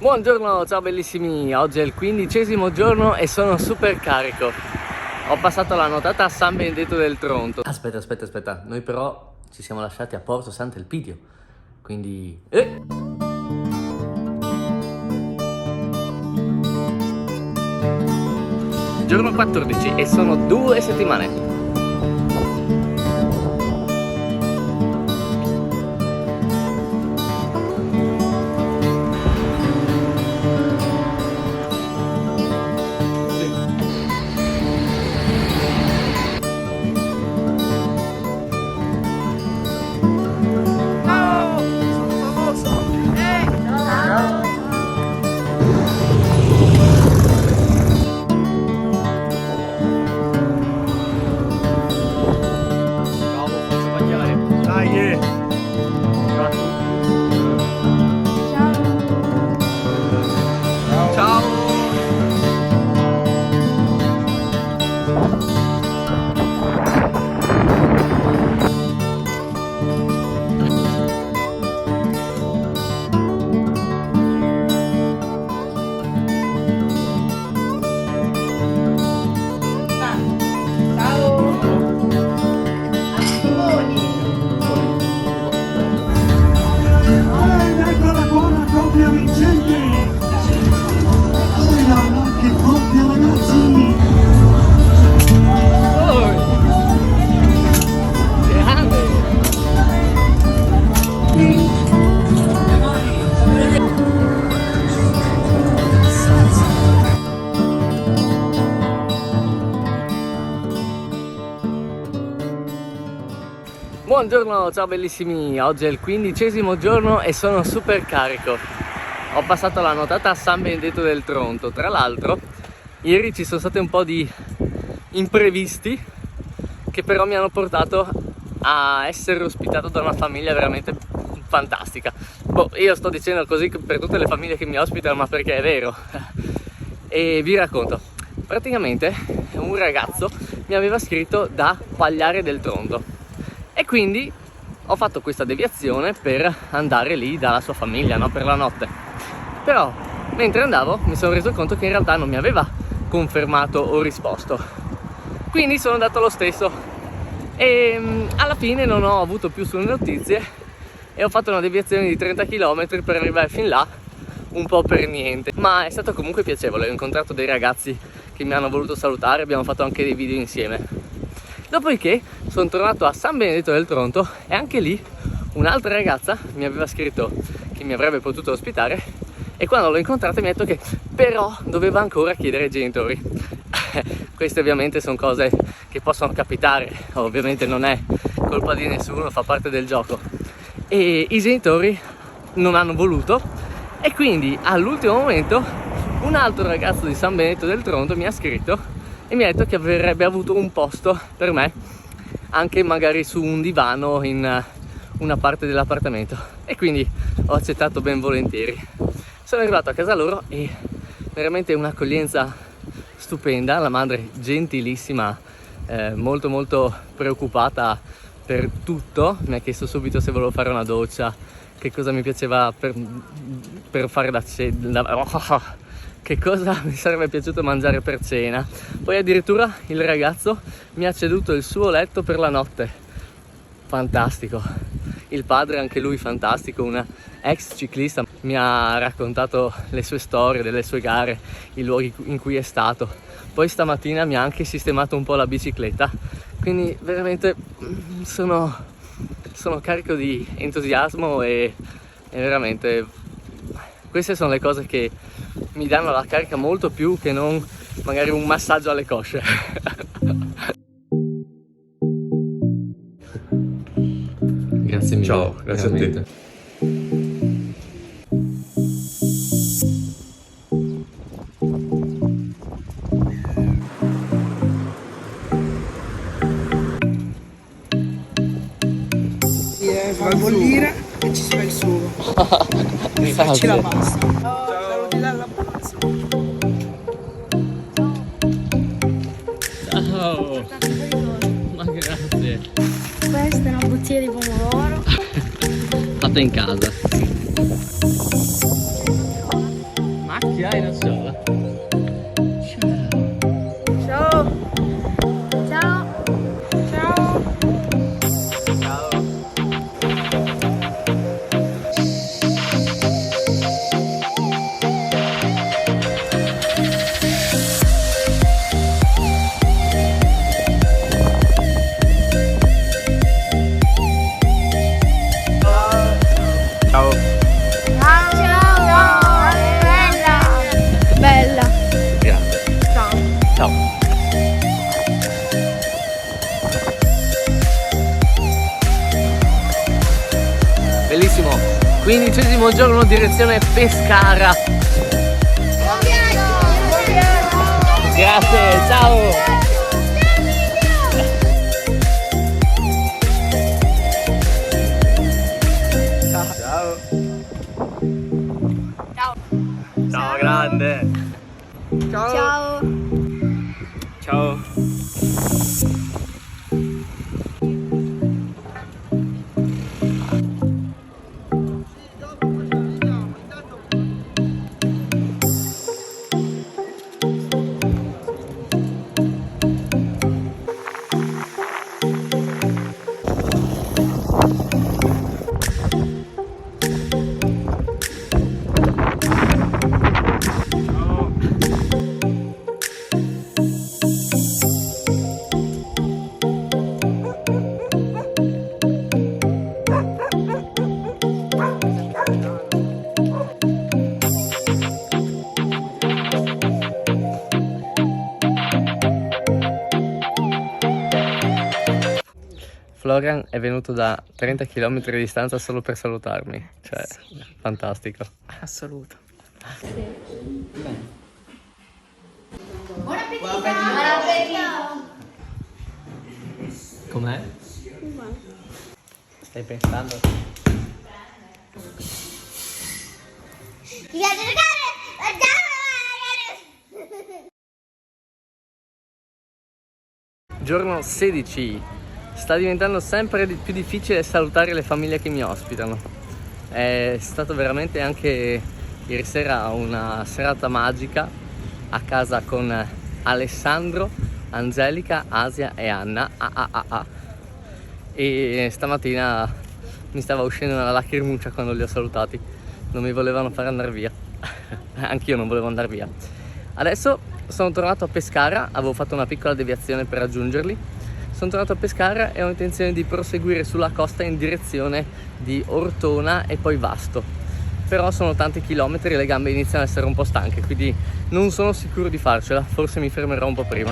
Buongiorno, ciao bellissimi, oggi è il 15° giorno e sono super carico. Ho passato la nottata a San Benedetto del Tronto. Aspetta, noi però ci siamo lasciati a Porto Sant'Elpidio, quindi... Giorno 14 e sono 2 settimane. Buongiorno, ciao bellissimi, oggi è il 15° giorno e sono super carico. Ho passato la nottata a San Benedetto del Tronto. Tra l'altro, ieri ci sono stati un po' di imprevisti che però mi hanno portato a essere ospitato da una famiglia veramente fantastica. Boh, io sto dicendo così per tutte le famiglie che mi ospitano, ma perché è vero. E vi racconto. Praticamente un ragazzo mi aveva scritto da Pagliare del Tronto. E quindi ho fatto questa deviazione per andare lì dalla sua famiglia, no? Per la notte. Però mentre andavo mi sono reso conto che in realtà non mi aveva confermato o risposto. Quindi sono andato lo stesso. E alla fine non ho avuto più sue notizie e ho fatto una deviazione di 30 km per arrivare fin là, un po' per niente. Ma è stato comunque piacevole, ho incontrato dei ragazzi che mi hanno voluto salutare, abbiamo fatto anche dei video insieme. Dopodiché sono tornato a San Benedetto del Tronto e anche lì un'altra ragazza mi aveva scritto che mi avrebbe potuto ospitare e quando l'ho incontrata mi ha detto che però doveva ancora chiedere ai genitori. Queste ovviamente sono cose che possono capitare, ovviamente non è colpa di nessuno, fa parte del gioco. E i genitori non hanno voluto e quindi all'ultimo momento un altro ragazzo di San Benedetto del Tronto mi ha scritto e mi ha detto che avrebbe avuto un posto per me anche magari su un divano in una parte dell'appartamento e quindi ho accettato ben volentieri. Sono arrivato a casa loro e veramente un'accoglienza stupenda, la madre gentilissima, molto preoccupata per tutto, mi ha chiesto subito se volevo fare una doccia, che cosa mi piaceva per fare da cena, che cosa mi sarebbe piaciuto mangiare per cena. Poi addirittura il ragazzo mi ha ceduto il suo letto per la notte. Fantastico. Il padre, anche lui fantastico, una ex ciclista, mi ha raccontato le sue storie, delle sue gare, i luoghi in cui è stato. Poi stamattina mi ha anche sistemato un po' la bicicletta. Quindi veramente sono carico di entusiasmo e veramente queste sono le cose che mi danno la carica molto più che non magari un massaggio alle cosce. Grazie mille. Ciao, grazie veramente. A te. Fa bollire e ci si fa il sugo. E facci la pasta. Ciao, di là alla base. Ciao. Ma grazie. Questa è una bottiglia di pomodoro fatta in casa. Quanti hai da sola? Ciao. Ciao. Ciao. Ciao. Ciao. Ciao. Bella. Bella. Grazie. Ciao. Ciao. Bellissimo. 15° giorno, direzione Pescara. Buon viaggio. Grazie, ciao. Ciao. Ciao. Ciao grande. Ciao. Ciao. Florian è venuto da 30 km di distanza solo per salutarmi, cioè fantastico. Assoluto. Buon appetito. Com'è? Stai pensando? Ti piace giocare? Giorno 16. Sta diventando sempre più difficile salutare le famiglie che mi ospitano. È stato veramente anche ieri sera una serata magica a casa con Alessandro, Angelica, Asia e Anna. E stamattina mi stava uscendo una lacrimuccia quando li ho salutati. Non mi volevano far andare via. Anch'io non volevo andare via. Adesso sono tornato a Pescara, avevo fatto una piccola deviazione per raggiungerli. Sono tornato a Pescara e ho intenzione di proseguire sulla costa in direzione di Ortona e poi Vasto. Però sono tanti chilometri e le gambe iniziano ad essere un po' stanche, quindi non sono sicuro di farcela, forse mi fermerò un po' prima.